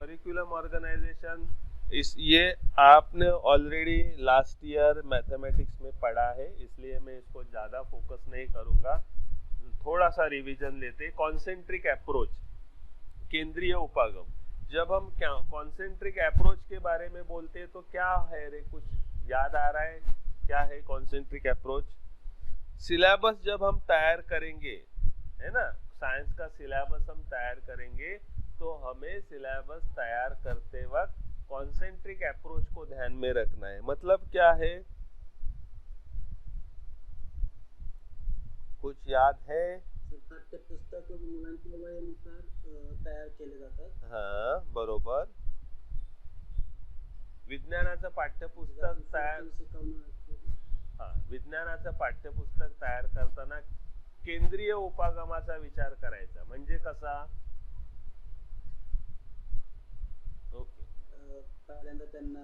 Curriculum organisation, इस ये आपने ऑलरेडी लास्ट ईयर मैथमेटिक्स में पढ़ा है, इसलिए मैं इसको ज़्यादा फोकस नहीं करूँगा। थोड़ा सा रिवीजन लेते। कॉन्सेंट्रिक अप्रोच, केंद्रीय उपागम। जब हम क्या कॉन्सेंट्रिक अप्रोच के बारे में बोलते हैं तो क्या है रे, कुछ याद आ रहा है क्या है कॉन्सेंट्रिक अप्रोच? सिलेबस जब हम तैयार करेंगे, है ना, साइंस का सिलेबस हम तैयार करेंगे, तो हमें सिलेबस तैयार करते वक्त कॉन्सेंट्रिक अप्रोच को ध्यान में रखना है। मतलब क्या है, कुछ याद है? पाठ्यपुस्तक मुलांच्या वयानुसार तयार केले जातात। हाँ बरोबर। विज्ञानाचं पाठ्यपुस्तक तयार, हाँ, विज्ञानाचं पाठ्यपुस्तक तयार करताना केंद्रीय उपागमाचा विचार करायचा। म्हणजे कसा? ओके, पहिल्यांदा त्यांना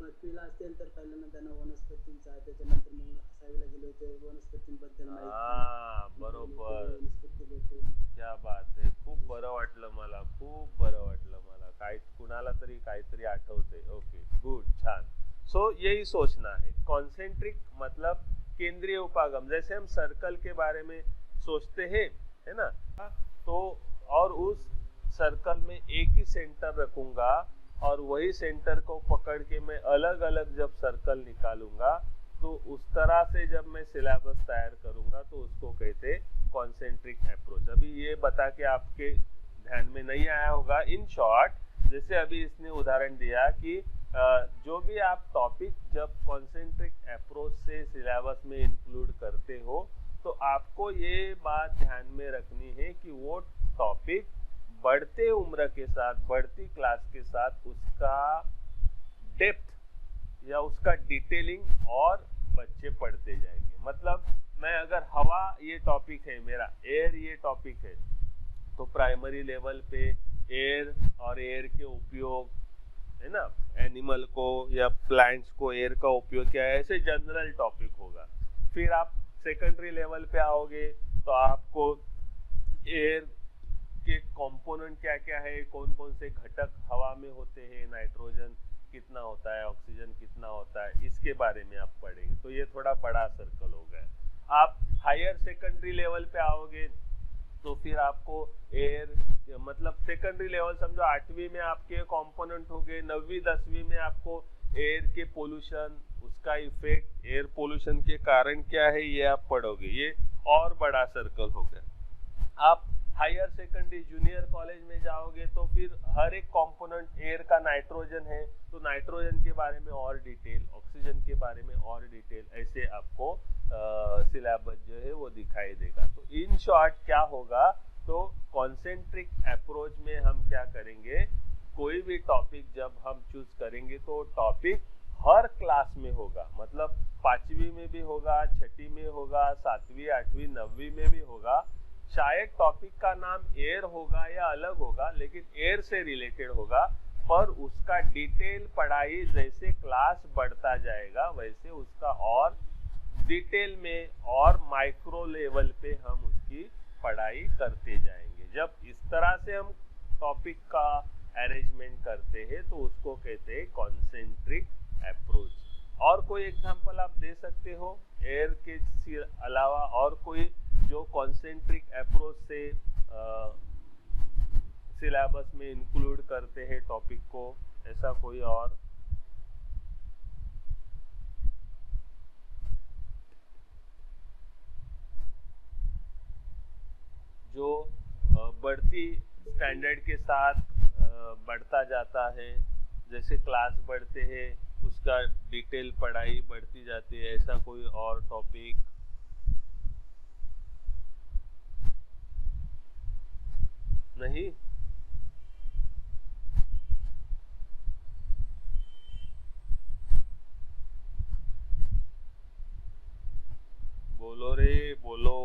पाचवीला असेल तर पहिल्यांदा त्यांना वनस्पतींचा, त्याच्यानंतर मग 6वीला गेले होते वनस्पतींबद्दल माहिती। बरोबर, वनस्पती क्या बात आहे, खूप बरं वाटलं मला, खूप बरं वाटलं मला, काय कुणाला तरी काहीतरी आठवते। ओके गुड, छान। सो यही सोचना है, कॉन्सेंट्रिक मतलब केंद्रीय उपागम। जैसे हम सर्कल के बारे में सोचते हैं, है ना, तो और उस सर्कल में एक ही सेंटर रखूंगा और वही सेंटर को पकड़ के मैं अलग अलग जब सर्कल निकालूंगा, तो उस तरह से जब मैं सिलेबस तैयार करूंगा तो उसको कहते कॉन्सेंट्रिक अप्रोच। अभी ये बता के आपके ध्यान में नहीं आया होगा। इन शॉर्ट, जैसे अभी इसने उदाहरण दिया कि जो भी आप टॉपिक जब कॉन्सेंट्रिक अप्रोच से सिलेबस में इंक्लूड करते हो, तो आपको ये बात ध्यान में रखनी है कि वो टॉपिक बढ़ते उम्र के साथ, बढ़ती क्लास के साथ उसका डेप्थ या उसका डिटेलिंग और बच्चे पढ़ते जाएंगे। मतलब मैं अगर हवा ये टॉपिक है मेरा, एयर ये टॉपिक है, तो प्राइमरी लेवल पे एयर और एयर के उपयोग, है ना, एनिमल को या प्लांट्स को एयर का उपयोग क्या है, ऐसे जनरल टॉपिक होगा। फिर आप सेकेंडरी लेवल पे आओगे तो आपको एयर के कंपोनेंट क्या क्या है, कौन कौन से घटक हवा में होते हैं, नाइट्रोजन कितना होता है, ऑक्सीजन कितना होता है, इसके बारे में आप पढ़ेंगे। तो ये थोड़ा बड़ा सर्कल हो गया। आप हायर सेकेंडरी लेवल पे आओगे तो फिर आपको एयर, मतलब सेकेंडरी लेवल समझो 8वीं में आपके कंपोनेंट हो गए, 9वीं 10वीं में आपको एयर के पोल्यूशन, उसका इफेक्ट, एयर पोल्यूशन के कारण क्या है, ये आप पढ़ोगे। ये और बड़ा सर्कल हो गया। आप हायर सेकेंडरी जूनियर कॉलेज में जाओगे तो फिर हर एक कंपोनेंट, एयर का नाइट्रोजन है तो नाइट्रोजन के बारे में और डिटेल, ऑक्सीजन के बारे में और डिटेल, ऐसे आपको सिलेबस जो है वो दिखाई देगा। तो इन शॉर्ट क्या होगा, तो कॉन्सेंट्रिक अप्रोच में हम क्या करेंगे, कोई भी टॉपिक जब हम चूज करेंगे तो टॉपिक हर क्लास में होगा। मतलब 5वीं में भी होगा, 6ठी में होगा, 7वीं 8वीं 9वीं में भी होगा। शायद टॉपिक का नाम एयर होगा या अलग होगा, लेकिन एयर से रिलेटेड होगा, पर उसका डिटेल पढ़ाई जैसे क्लास बढ़ता जाएगा वैसे उसका और डिटेल में और माइक्रो लेवल पे हम उसकी पढ़ाई करते जाएंगे। जब इस तरह से हम टॉपिक का अरेंजमेंट करते हैं तो उसको कहते हैं कॉन्सेंट्रिक अप्रोच। और कोई एग्जांपल आप दे सकते हो एयर के अलावा, और कोई जो कॉन्सेंट्रिक अप्रोच से सिलेबस में इंक्लूड करते हैं टॉपिक को, ऐसा कोई और? जो बढ़ती स्टैंडर्ड के साथ बढ़ता जाता है, जैसे क्लास बढ़ते हैं उसका डिटेल पढ़ाई बढ़ती जाती है, ऐसा कोई और टॉपिक? नहीं? बोलो रे बोलो,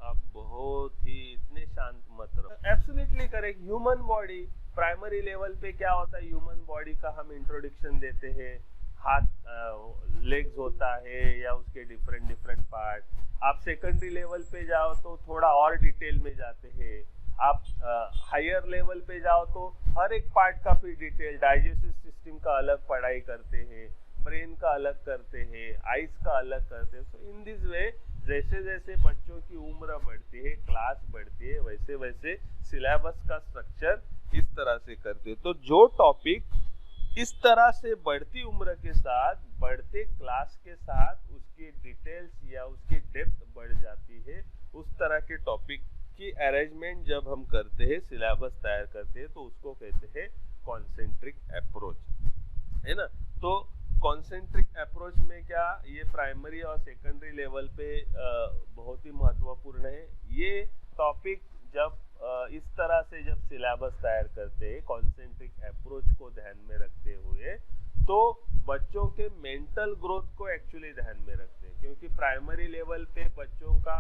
आप बहुत ही इतने शांत मत रहो। Absolutely correct. Human body primary level पे क्या होता है, ह्यूमन बॉडी का हम इंट्रोडक्शन देते हैं। हाथ लेग्स होता है या उसके डिफरेंट डिफरेंट पार्ट। आप सेकेंडरी लेवल पे जाओ तो थोड़ा और डिटेल में जाते हैं। आप हायर लेवल पे जाओ तो हर एक पार्ट का फिर डिटेल, डाइजेस्टिव सिस्टम का अलग पढ़ाई करते हैं, ब्रेन का अलग करते हैं, आइज का अलग करते हैं। सो इन दिस वे जैसे जैसे बच्चों की उम्र बढ़ती है, क्लास बढ़ती है, वैसे वैसे सिलेबस का स्ट्रक्चर इस तरह से करते हैं। तो जो टॉपिक इस तरह से बढ़ती उम्र के साथ, बढ़ते क्लास के साथ उसकी डिटेल्स या उसकी डेप्थ बढ़ जाती है, उस तरह के टॉपिक की अरेंजमेंट जब हम करते हैं, सिलेबस तैयार करते हैं, तो उसको कहते हैं कॉन्सेंट्रिक अप्रोच, है ना। तो कॉन्सेंट्रिक अप्रोच में क्या, ये प्राइमरी और सेकेंडरी लेवल पे बहुत ही महत्वपूर्ण है। ये टॉपिक जब इस तरह से जब सिलेबस तैयार करते हैं कॉन्सेंट्रिक अप्रोच को ध्यान में रखते हुए, तो बच्चों के मेंटल ग्रोथ को एक्चुअली ध्यान में रखते हैं। क्योंकि प्राइमरी लेवल पे बच्चों का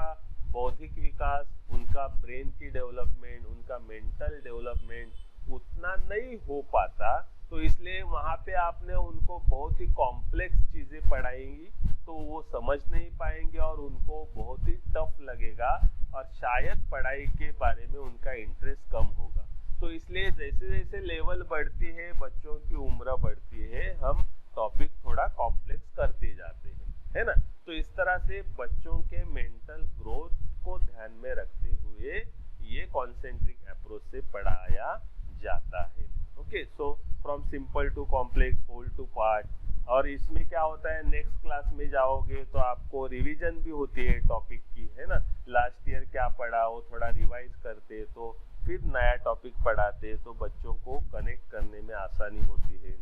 बौद्धिक विकास, उनका ब्रेन की डेवलपमेंट, उनका मेंटल डेवलपमेंट उतना नहीं हो पाता, तो इसलिए वहाँ पे आपने उनको बहुत ही कॉम्प्लेक्स चीजें पढ़ाएंगी तो वो समझ नहीं पाएंगे और उनको बहुत ही टफ लगेगा और शायद पढ़ाई के बारे में उनका इंटरेस्ट कम होगा। तो इसलिए जैसे जैसे लेवल बढ़ती है, बच्चों की उम्र बढ़ती है, हम टॉपिक थोड़ा कॉम्प्लेक्स करते जाते हैं, है ना। तो इस तरह से बच्चों के मेंटल ग्रोथ को ध्यान में रखते हुए ये कॉन्सेंट्रिक अप्रोच से पढ़ाया जाता है। Okay, so from simple to complex, whole to part. और इसमें क्या होता है, नेक्स्ट क्लास में जाओगे तो आपको रिवीजन भी होती है टॉपिक की, है ना। लास्ट ईयर क्या पढ़ा वो थोड़ा रिवाइज करते, तो फिर नया टॉपिक पढ़ाते, तो बच्चों को कनेक्ट करने में आसानी होती है।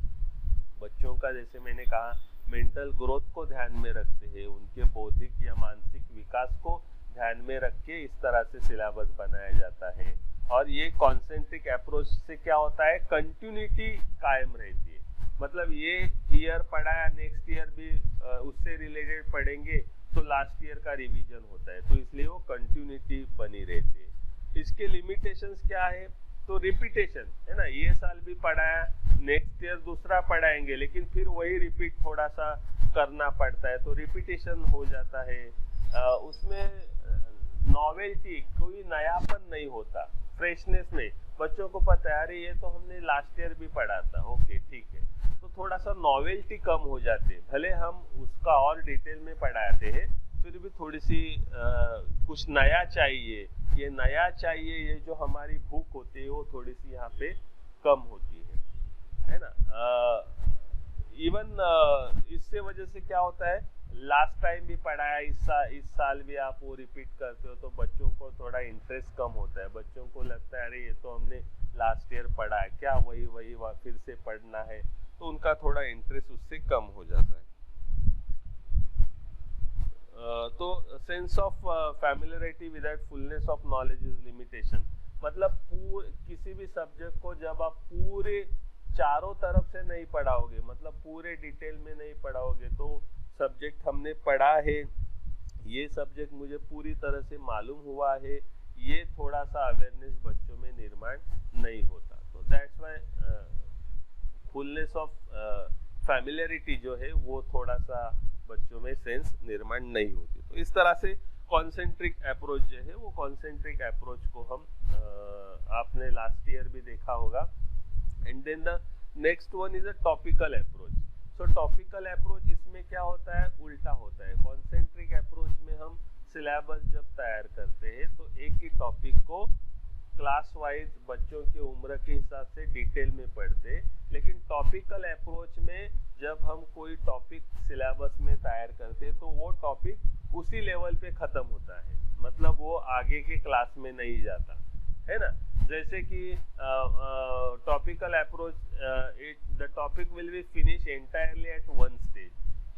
बच्चों का जैसे मैंने कहा मेंटल ग्रोथ को ध्यान में रखते हैं, उनके बौद्धिक या मानसिक विकास को ध्यान में रख के इस तरह से सिलेबस बनाया जाता है। और ये कॉन्सेंट्रिक अप्रोच से क्या होता है, कंटिन्यूटी कायम रहती है। मतलब ये ईयर पढ़ाया, नेक्स्ट ईयर भी उससे रिलेटेड पढ़ेंगे तो लास्ट ईयर का रिवीजन होता है, तो इसलिए वो कंटिन्यूटी बनी रहती है। इसके लिमिटेशंस क्या है, तो रिपीटेशन, है ना। ये साल भी पढ़ाया, नेक्स्ट ईयर दूसरा पढ़ाएंगे, लेकिन फिर वही रिपीट थोड़ा सा करना पड़ता है, तो रिपीटेशन हो जाता है। उसमें नॉवेल्टी, कोई नयापन नहीं होता, फ्रेशनेस नहीं। बच्चों को पता है अरे ये तो हमने लास्ट ईयर भी पढ़ा था, ओके ठीक है, तो थोड़ा सा नॉवेल्टी कम हो जाती है। भले हम उसका और डिटेल में पढ़ाते हैं, फिर भी थोड़ी सी कुछ नया चाहिए, ये नया चाहिए, ये जो हमारी भूख होती है वो थोड़ी सी यहाँ पे कम होती है ना। इवन इससे वजह से क्या होता है, लास्ट टाइम भी पढ़ाया, इस साल भी आप वो रिपीट करते हो, तो बच्चों को थोड़ा इंटरेस्ट कम होता है। बच्चों को लगता है अरे ये तो हमने लास्ट ईयर पढ़ा है, क्या वही फिर से पढ़ना है, तो उनका थोड़ा इंटरेस्ट उससे कम हो जाता है। तो sense of familiarity without fullness of knowledge is limitation. मतलब किसी भी सब्जेक्ट को जब आप पूरे चारों तरफ से नहीं पढ़ाओगे, मतलब पूरे डिटेल में नहीं पढ़ाओगे, तो सब्जेक्ट हमने पढ़ा है, ये सब्जेक्ट मुझे पूरी तरह से मालूम हुआ है, ये थोड़ा सा अवेयरनेस बच्चों में निर्माण नहीं होता। तो that's why fullness of familiarity जो है वो थोड़ा सा बच्चों में सेंस निर्माण नहीं होती। तो इस तरह से कॉन्सेंट्रिक अप्रोच जो है, वो कॉन्सेंट्रिक अप्रोच को हम आपने लास्ट ईयर भी देखा होगा। And then the next one is a topical approach. So topical approach, इसमें क्या होता है, उल्टा होता है। कॉन्सेंट्रिक अप्रोच में हम सिलेबस जब तैयार करते हैं तो एक ही टॉपिक को क्लास वाइज बच्चों की उम्र के हिसाब से डिटेल में पढ़ते, लेकिन टॉपिकल अप्रोच में जब हम कोई टॉपिक सिलेबस में तैयार करते तो वो टॉपिक उसी लेवल पे खत्म होता है, मतलब वो आगे के क्लास में नहीं जाता, है ना। जैसे कि topical approach, the topic will be finish entirely at one stage,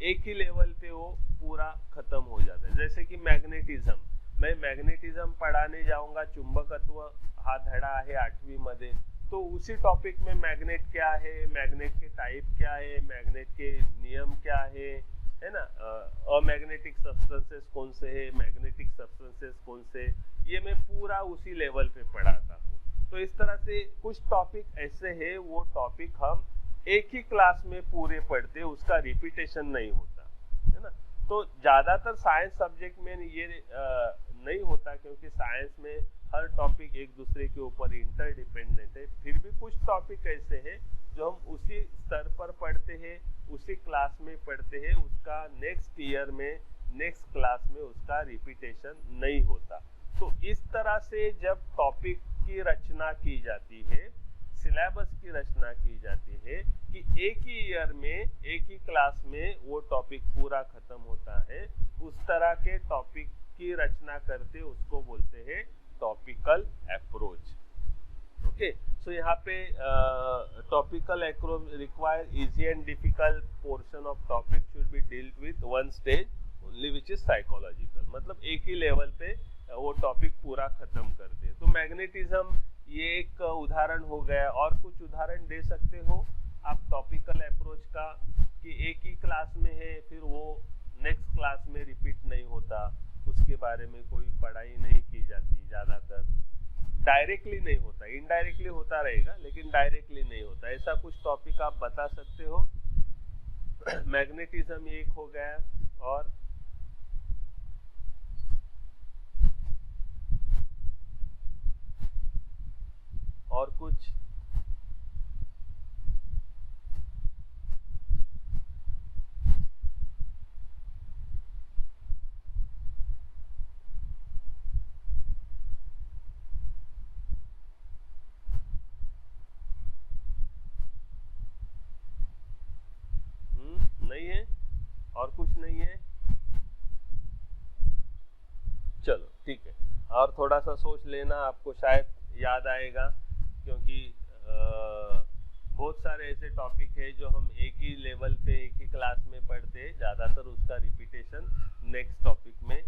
एक ही लेवल पे वो पूरा खत्म हो जाता है। जैसे कि मैग्नेटिज्म, मैं मैग्नेटिज्म पढ़ाने जाऊंगा, चुंबकत्व हा धडा आहे 8वीं मध्ये, तो उसी टॉपिक में मैग्नेट क्या है, मैग्नेट के टाइप क्या है, मैग्नेट के नियम क्या है ना, अमैग्नेटिक सब्सटेंसेस कौन से है, मैग्नेटिक सब्सटेंसेस कौन से, ये मैं पूरा उसी लेवल पे पढ़ाता हूँ। तो इस तरह से कुछ टॉपिक ऐसे हैं, वो टॉपिक हम एक ही क्लास में पूरे पढ़ते, उसका रिपीटेशन नहीं होता है ना। तो ज्यादातर साइंस सब्जेक्ट में ये नहीं होता, क्योंकि साइंस में हर टॉपिक एक दूसरे के ऊपर इंटरडिपेंडेंट है। फिर भी कुछ टॉपिक ऐसे हैं जो हम उसी स्तर पर पढ़ते हैं, उसी क्लास में पढ़ते हैं, उसका नेक्स्ट ईयर में नेक्स्ट क्लास में उसका रिपीटेशन नहीं होता। तो इस तरह से जब टॉपिक की रचना की जाती है, सिलेबस की रचना की जाती है कि एक ही ईयर में एक ही क्लास में वो टॉपिक पूरा खत्म होता है, उस तरह के टॉपिक की रचना करते उसको बोलते हैं टॉपिकल अप्रोच। ओके, सो यहाँ पे topical approach require easy and difficult portion of topic should be dealt with one stage only which is psychological. मतलब एक ही लेवल पे वो टॉपिक पूरा खत्म करते हैं। तो मैग्नेटिज्म ये एक उदाहरण हो गया, और कुछ उदाहरण दे सकते हो आप टॉपिकल अप्रोच का कि एक ही क्लास में है, फिर वो नेक्स्ट क्लास में रिपीट नहीं होता, उसके बारे में कोई पढ़ाई नहीं की जाती, ज्यादातर डायरेक्टली नहीं होता, इनडायरेक्टली होता रहेगा लेकिन डायरेक्टली नहीं होता। ऐसा कुछ टॉपिक आप बता सकते हो? मैग्नेटिज्म एक हो गया, और कुछ? नहीं है? और कुछ नहीं है? चलो ठीक है, और थोड़ा सा सोच लेना, आपको शायद याद आएगा, क्योंकि बहुत सारे ऐसे टॉपिक है जो हम एक ही लेवल पे एक ही क्लास में पढ़ते हैं, ज्यादातर उसका रिपीटेशन नेक्स्ट टॉपिक में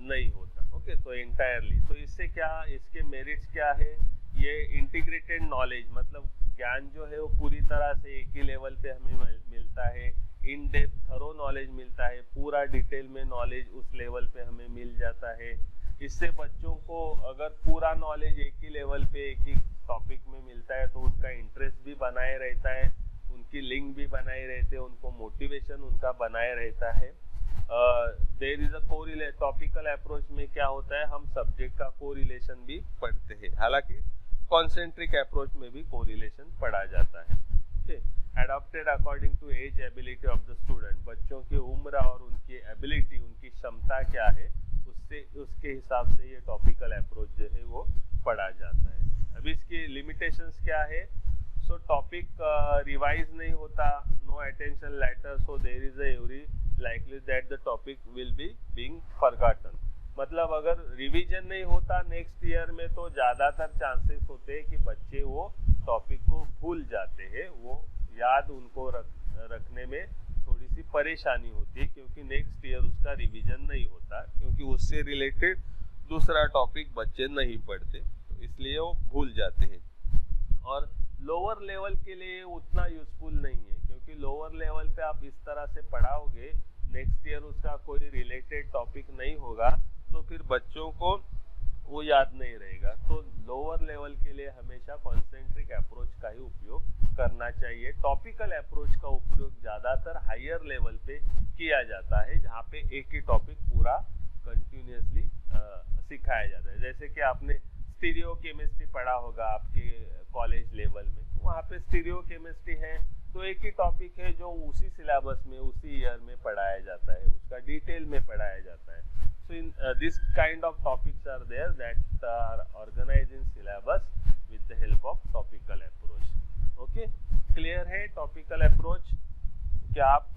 नहीं होता। ओके, तो एंटायरली, तो इससे क्या, इसके मेरिट्स क्या है? ये इंटीग्रेटेड नॉलेज, मतलब ज्ञान जो है वो पूरी तरह से एक ही लेवल पे हमें मिलता है, इन डेप्थ थरो नॉलेज मिलता है, पूरा डिटेल में नॉलेज उस लेवल पे हमें मिल जाता है। इससे बच्चों को अगर पूरा नॉलेज एक ही लेवल पे एक ही टॉपिक में मिलता है तो उनका इंटरेस्ट भी बनाए रहता है, उनकी लिंक भी बनाए रहते हैं, उनको मोटिवेशन उनका बनाए रहता है। There is a correlation, topical approach में क्या होता है, हम सब्जेक्ट का कोरिलेशन भी पढ़ते हैं, हालांकि कॉन्सेंट्रिक अप्रोच में भी कोरिलेशन पढ़ा जाता है। Adopted according to age ability of the student, बच्चों की उम्र और उनकी एबिलिटी, उनकी क्षमता क्या है, उसके हिसाब से ये टॉपिकल अप्रोच जो है वो पढ़ा जाता है। अभी इसकी लिमिटेशंस क्या है? सो टॉपिक रिवाइज नहीं होता, no attention later, so there is every likely that the topic will be being forgotten. मतलब अगर रिवीजन नहीं होता नेक्स्ट ईयर में तो ज्यादातर चांसेस होते हैं कि बच्चे वो टॉपिक को भूल जाते हैं, वो याद उनको रखने में थोड़ी सी परेशानी होती है, क्योंकि नेक्स्ट ईयर उसका रिवीजन नहीं होता, क्योंकि उससे रिलेटेड दूसरा टॉपिक बच्चे नहीं पढ़ते, तो इसलिए वो भूल जाते हैं। और लोअर लेवल के लिए उतना यूजफुल नहीं है, क्योंकि लोअर लेवल पे आप इस तरह से पढ़ाओगे, नेक्स्ट ईयर उसका कोई रिलेटेड टॉपिक नहीं होगा, तो फिर बच्चों को वो याद नहीं रहेगा। तो लोअर लेवल के लिए हमेशा कॉन्सेंट्रिक अप्रोच का ही उपयोग करना चाहिए। टॉपिकल अप्रोच का उपयोग ज्यादातर हायर लेवल पे किया जाता है, जहाँ पे एक ही टॉपिक पूरा कंटिन्यूअसली सिखाया जाता है। जैसे कि आपने स्टीरियो केमिस्ट्री पढ़ा होगा आपके कॉलेज लेवल में, वहाँ पे स्टीरियो केमिस्ट्री है, तो एक ही टॉपिक है जो उसी सिलेबस में उसी ईयर में पढ़ाया जाता है, उसका डिटेल में पढ़ाया जाता है। So in this kind of topics are there that are organized in syllabus with the help of topical approach. Okay, clear है topical approach? क्या आप